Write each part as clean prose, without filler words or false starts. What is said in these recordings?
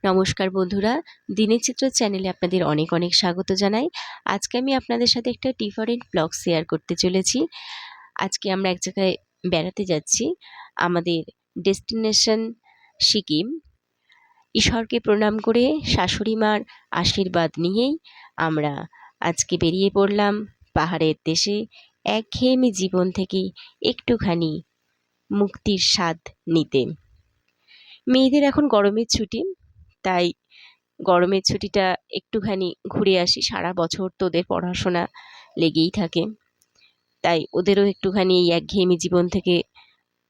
নমস্কার বন্ধুরা, দিনের চিত্র চ্যানেলে আপনাদের অনেক অনেক স্বাগত জানাই। আজকে আমি আপনাদের সাথে একটা ডিফারেন্ট ব্লগ শেয়ার করতে চলেছি। আজকে আমরা এক জায়গায় বেড়াতে যাচ্ছি। আমাদের ডেস্টিনেশন সিকিম। ঈশ্বরকে প্রণাম করে শাশুড়ি মার আশীর্বাদ নিয়েই আমরা আজকে বেরিয়ে পড়লাম পাহাড়ের দেশে। একঘেয়েমি জীবন থেকে একটুখানি মুক্তির স্বাদ নিতে। মেয়েদের এখন গরমের ছুটি, তাই গরমের ছুটিটা একটুখানি ঘুরে আসি। সারা বছর তো ওদের পড়াশোনা লেগেই থাকে, তাই ওদেরও একটুখানি এই একঘেয়েমি জীবন থেকে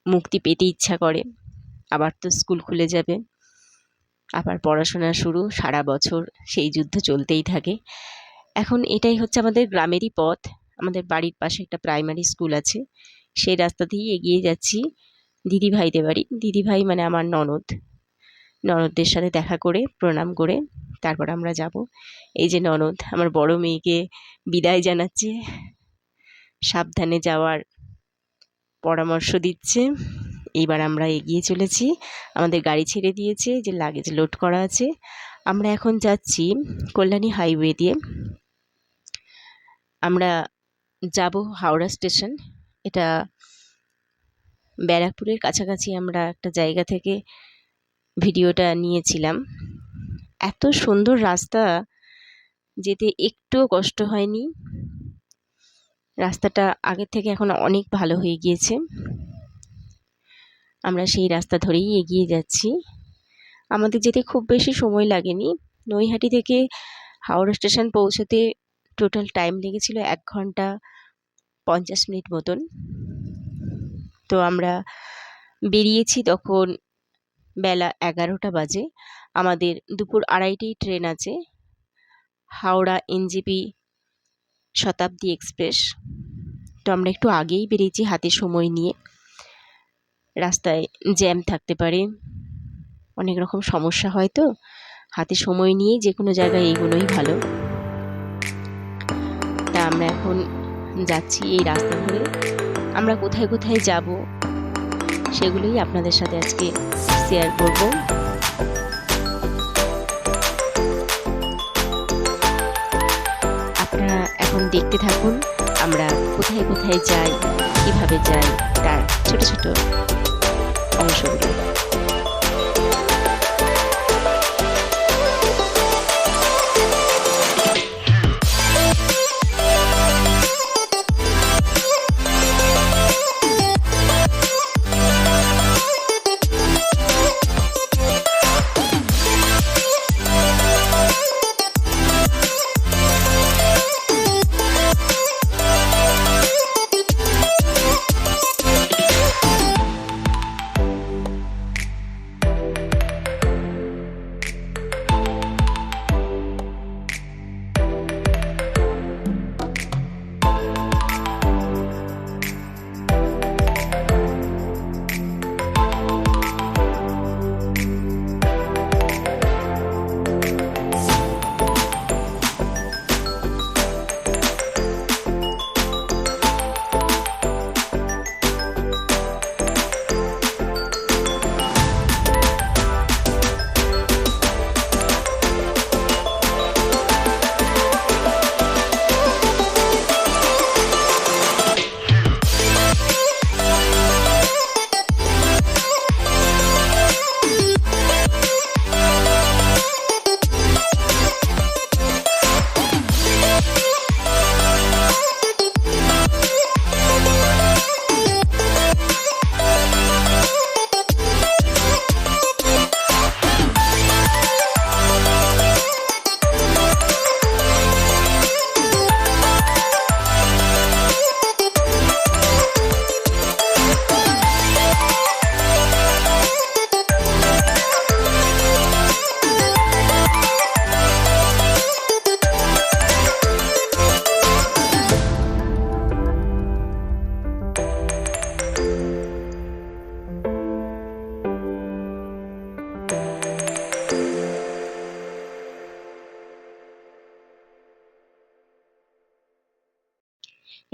মুক্তি পেতে ইচ্ছা করে। আবার তো স্কুল খুলে যাবে, আবার পড়াশোনা শুরু, সারা বছর সেই যুদ্ধ চলতেই থাকে। এখন এটাই হচ্ছে আমাদের গ্রামেরই পথ। আমাদের বাড়ির পাশে একটা প্রাইমারি স্কুল আছে, সেই রাস্তা দিয়েই এগিয়ে যাচ্ছি দিদিভাইদের বাড়ি। দিদিভাই মানে আমার ননদদের সাথে দেখা করে প্রণাম করে তারপর আমরা যাব। এই যে ননদ আমার বড় মেয়েকে বিদায় জানাচ্ছে, সাবধানে যাওয়ার পরামর্শ দিচ্ছে। এইবার আমরা এগিয়ে চলেছি, আমাদের গাড়ি ছেড়ে দিয়েছে, যে লাগেজ লোড করা আছে। আমরা এখন যাচ্ছি কল্যাণী হাইওয়ে দিয়ে। আমরা যাব হাওড়া স্টেশন। এটা ব্যারাকপুরের কাছাকাছি আমরা একটা জায়গা থেকে ভিডিওটা নিয়েছিলাম। এত সুন্দর রাস্তা, যেতে একটুও কষ্ট হয়নি। রাস্তাটা আগের থেকে এখন অনেক ভালো হয়ে গিয়েছে। আমরা সেই রাস্তা ধরেই এগিয়ে যাচ্ছি। আমাদের যেতে খুব বেশি সময় লাগেনি। নৈহাটি থেকে হাওড়া স্টেশন পৌঁছতে টোটাল টাইম লেগেছিল 1 ঘন্টা 50 মিনিট মতন। তো আমরা বেরিয়েছি তখন বেলা 11টা বাজে। আমাদের দুপুর 2:30টায় ট্রেন আছে, হাওড়া এনজেপি শতাব্দী এক্সপ্রেস। তো আমরা একটু আগেই বেরিয়েছি হাতে সময় নিয়ে। রাস্তায় জ্যাম থাকতে পারে, অনেক রকম সমস্যা হয়, তো হাতে সময় নিয়ে যে কোনো জায়গায় এগোনোই ভালো। তা আমরা এখন যাচ্ছি এই রাস্তা ধরে। আমরা কোথায় কোথায় যাব সেগুলোই আপনাদের সাথে আজকে শেয়ার করব। আপনারা এখন দেখতে থাকুন আমরা কোথায় কোথায় যাই, কিভাবে যাই, তার ছোট ছোট অংশগুলো।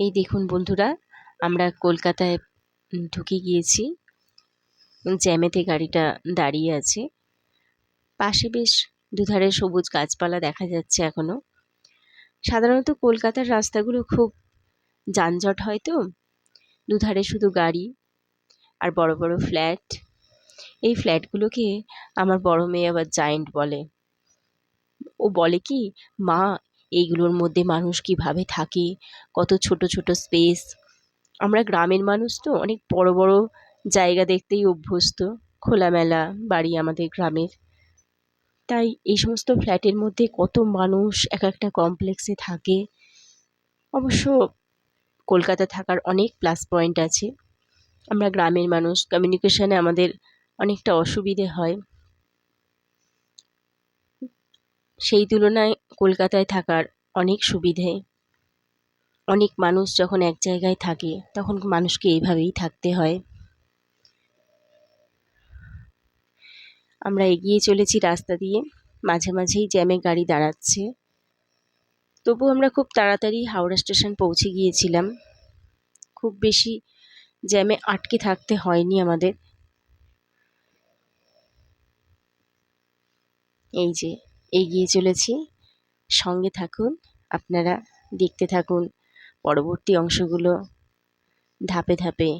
এই দেখুন বন্ধুরা, আমরা কলকাতায় ঢুকে গিয়েছি। জ্যামেতে গাড়িটা দাঁড়িয়ে আছে। পাশে বেশ দুধারে সবুজ গাছপালা দেখা যাচ্ছে এখনো। সাধারণত কলকাতার রাস্তাগুলো খুব যানজট হয় তো, দুধারে শুধু গাড়ি আর বড় বড় ফ্ল্যাট। এই ফ্ল্যাটগুলোকে আমার বড় মেয়ে আবার জায়েন্ট বলে। ও বলে কি, মা এইগুলোর মধ্যে মানুষ কিভাবে থাকে, কত ছোট ছোট স্পেস। আমরা গ্রামের মানুষ তো অনেক বড় বড় জায়গা দেখতেই অভ্যস্ত, খোলামেলা বাড়ি আমাদের গ্রামের। তাই এই সমস্ত ফ্ল্যাটের মধ্যে কত মানুষ এক একটা কমপ্লেক্সে থাকে। অবশ্য কলকাতা থাকার অনেক প্লাস পয়েন্ট আছে। আমরা গ্রামের মানুষ, কমিউনিকেশনে আমাদের অনেকটা অসুবিধে হয়। সেই তুলনায় কলকাতায় থাকার অনেক সুবিধে। অনেক মানুষ যখন এক জায়গায় থাকে তখন মানুষকে এইভাবেই থাকতে হয়। আমরা এগিয়ে চলেছি রাস্তা দিয়ে, মাঝে মাঝেই জ্যামে গাড়ি দাঁড়াচ্ছে। তবু আমরা খুব তাড়াতাড়ি হাওড়া স্টেশন পৌঁছে গিয়েছিলাম। খুব বেশি জ্যামে আটকে থাকতে হয়নি আমাদের। এই যে এগিয়ে চলেছি, সঙ্গে থাকুন, আপনারা দেখতে থাকুন পরবর্তী অংশগুলো ধাপে ধাপে।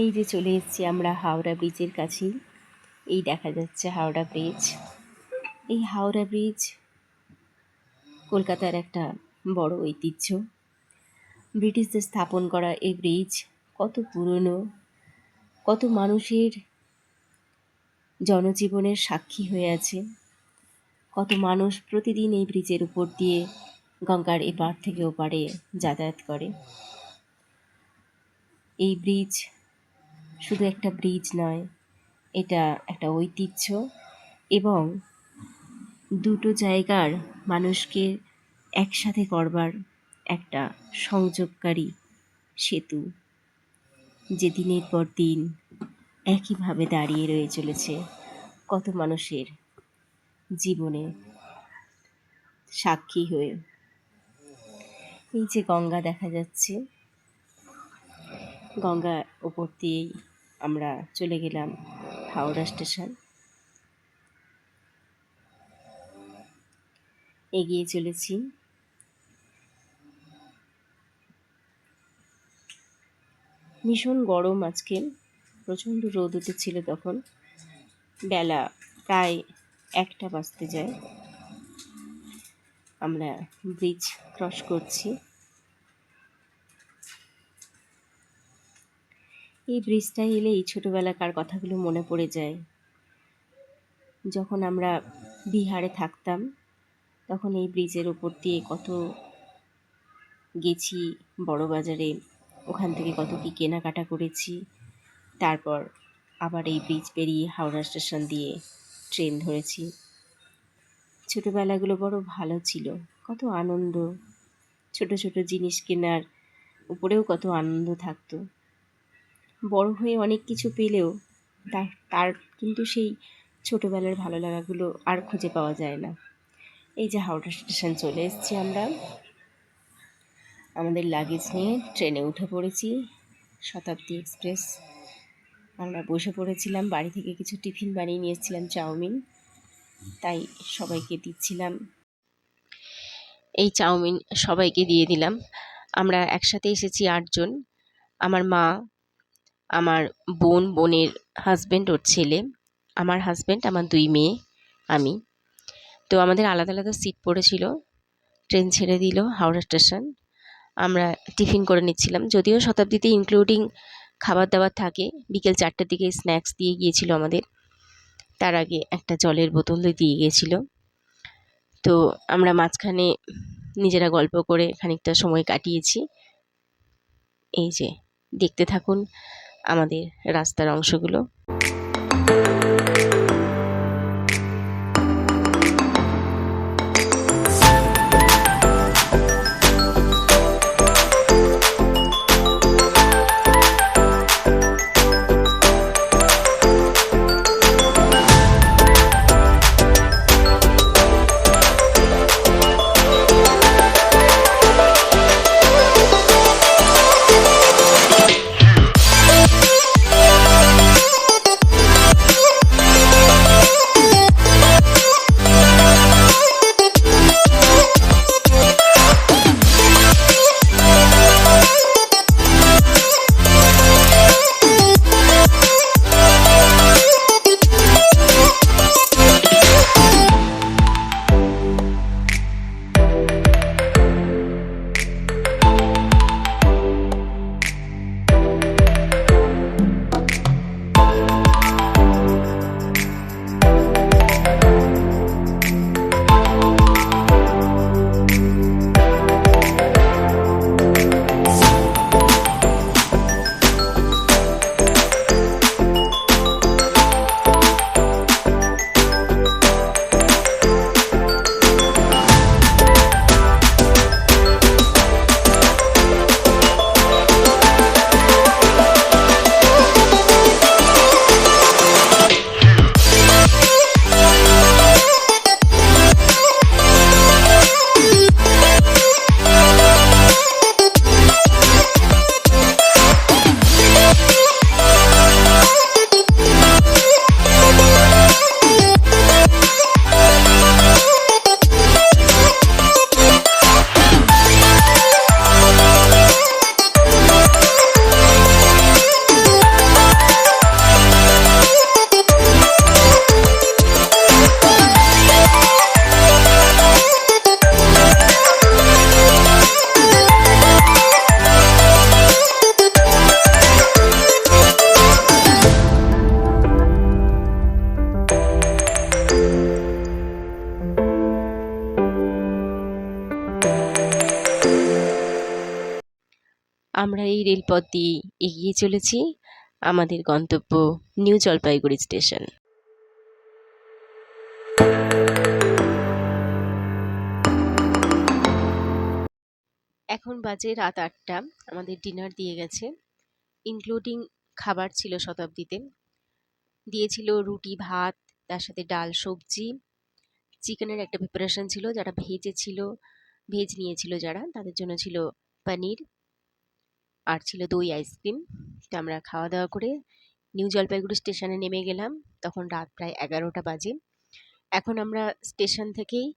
এই যে চলে এসেছি আমরা হাওড়া ব্রিজের কাছেই। এই দেখা যাচ্ছে হাওড়া ব্রিজ। এই হাওড়া ব্রিজ কলকাতার একটা বড় ঐতিহ্য। ব্রিটিশদের স্থাপন করা এই ব্রিজ কত পুরনো, কত মানুষের জনজীবনের সাক্ষী হয়ে আছে। কত মানুষ প্রতিদিন এই ব্রিজের উপর দিয়ে গঙ্গার এপার থেকে ওপারে যাতায়াত করে। এই ব্রিজ শুধু একটা ব্রিজ নয়, এটা একটা ঐতিহ্য এবং দুটো জায়গার মানুষকে একসাথে করবার একটা সংযোগকারী সেতু, যে দিনের পর দিন একইভাবে দাঁড়িয়ে রয়ে চলেছে কত মানুষের জীবনে সাক্ষী হয়ে। এই যে গঙ্গা দেখা যাচ্ছে, গঙ্গার ওপর দিয়েই আমরা চলে গেলাম হাওড়া স্টেশন। এগিয়ে চলেছি। ভীষণ গরম আজকে, প্রচণ্ড রোদ উঠেছিল তখন। বেলা প্রায় 1টা বাজতে যায়। আমরা ব্রিজ ক্রস করছি। এই ব্রিজটা এলেই ছোটোবেলাকার কথাগুলো মনে পড়ে যায়। যখন আমরা বিহারে থাকতাম তখন এই ব্রিজের ওপর দিয়ে কত গেছি বড় বাজারে, ওখান থেকে কত কী কেনাকাটা করেছি। তারপর আবার এই ব্রিজ পেরিয়ে হাওড়া স্টেশন দিয়ে ট্রেন ধরেছি। ছোটোবেলাগুলো বড় ভালো ছিল, কত আনন্দ, ছোট ছোট জিনিস কেনার উপরেও কত আনন্দ থাকতো। বড় হয়ে অনেক কিছু পেলেও তার কিন্তু সেই ছোটোবেলার ভালো লাগাগুলো আর খুঁজে পাওয়া যায় না। এই যে হাওড়া স্টেশন চলে এসেছি আমরা, আমাদের লাগেজ নিয়ে ট্রেনে উঠে পড়েছি, শতাব্দী এক্সপ্রেস। আমরা বসে পড়েছিলাম, বাড়ি থেকে কিছু টিফিন বানিয়ে নিয়ে এসেছিলাম, চাউমিন, তাই সবাইকে দিচ্ছিলাম। এই চাউমিন সবাইকে দিয়ে দিলাম। আমরা একসাথে এসেছি 8 জন। আমার মা, আমার বোন, বোনের হাজব্যান্ড, ওর ছেলে, আমার হাজব্যান্ড, আমার 2 মেয়ে, আমি। তো আমাদের আলাদা আলাদা সিট পড়েছিল। ট্রেন ছেড়ে দিল হাওড়া স্টেশন। আমরা টিফিন করে নিচ্ছিলাম, যদিও শতাব্দীতে ইনক্লুডিং খাবার দাবার থাকে। বিকেল 4টার দিকে স্ন্যাক্স দিয়ে গিয়েছিল আমাদের। তার আগে একটা জলের বোতল দিয়ে গিয়েছিল। তো আমরা মাঝখানে নিজেরা গল্প করে খানিকটা সময় কাটিয়েছি। এই যে দেখতে থাকুন আমাদের রাস্তার অংশগুলো। আমরা এই রেলপথ দিয়ে এগিয়ে চলেছি আমাদের গন্তব্য নিউ জলপাইগুড়ি স্টেশন। এখন বাজে রাত 8টা। আমাদের ডিনার দিয়ে গেছে, ইনক্লুডিং খাবার ছিল শতাব্দীতে। দিয়েছিল রুটি, ভাত, তার সাথে ডাল, সবজি, চিকেনের একটা প্রিপারেশন ছিল। যারা ভেজ নিয়েছিল যারা, তাদের জন্য ছিল পনির, আর ছিল দই আইসক্রিম। তো আমরা খাওয়া দাওয়া করে নিউ জলপাইগুড়ি স্টেশনে নেমে গেলাম। তখন রাত প্রায় 11টা বাজে। এখন আমরা স্টেশন থেকেই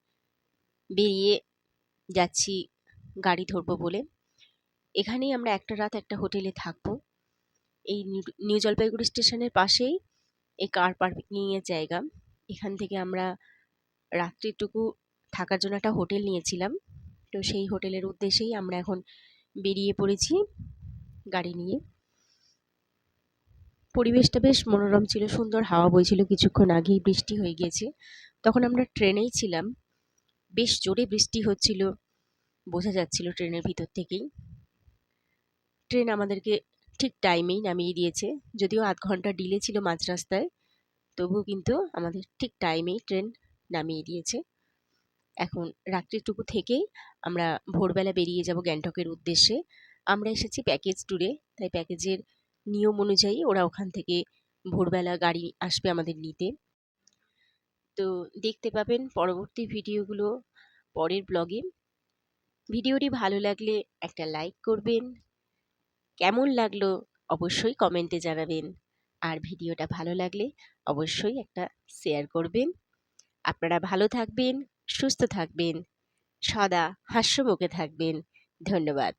বেরিয়ে যাচ্ছি গাড়ি ধরবো বলে। এখানেই আমরা একটা রাত একটা হোটেলে থাকবো। এই নিউ জলপাইগুড়ি স্টেশনের পাশেই এই কার পার্কিংয়ের জায়গা। এখান থেকে আমরা রাত্রিটুকু থাকার জন্য একটা হোটেল নিয়েছিলাম। তো সেই হোটেলের উদ্দেশ্যেই আমরা এখন বেরিয়ে পড়েছি গাড়ি নিয়ে। পরিবেশটা বেশ মনোরম ছিল, সুন্দর হাওয়া বইছিল। কিছুক্ষণ আগেই বৃষ্টি হয়ে গিয়েছে। তখন আমরা ট্রেনেই ছিলাম, বেশ জোরে বৃষ্টি হচ্ছিল, বোঝা যাচ্ছিল ট্রেনের ভিতর থেকেই। ট্রেন আমাদেরকে ঠিক টাইমেই নামিয়ে দিয়েছে, যদিও আধ ঘন্টা ডিলে ছিল মাঝ রাস্তায়, তবুও কিন্তু আমাদের ঠিক টাইমেই ট্রেন নামিয়ে দিয়েছে। এখন রাত্রিটুকু থেকেই আমরা ভোরবেলা বেরিয়ে যাব গ্যাংটকের উদ্দেশ্যে। আমরা এসেছি প্যাকেজ ট্যুরে, তাই প্যাকেজের নিয়ম অনুযায়ী ওরা ওখান থেকে ভোরবেলা গাড়ি আসবে আমাদের নিতে। তো দেখতে পাবেন পরবর্তী ভিডিওগুলো পরের ব্লগে। ভিডিওটি ভালো লাগলে একটা লাইক করবেন, কেমন লাগলো অবশ্যই কমেন্টে জানাবেন, আর ভিডিওটা ভালো লাগলে অবশ্যই একটা শেয়ার করবেন। আপনারা ভালো থাকবেন, সুস্থ থাকবেন, সদা হাস্যমুখে থাকবেন। ধন্যবাদ।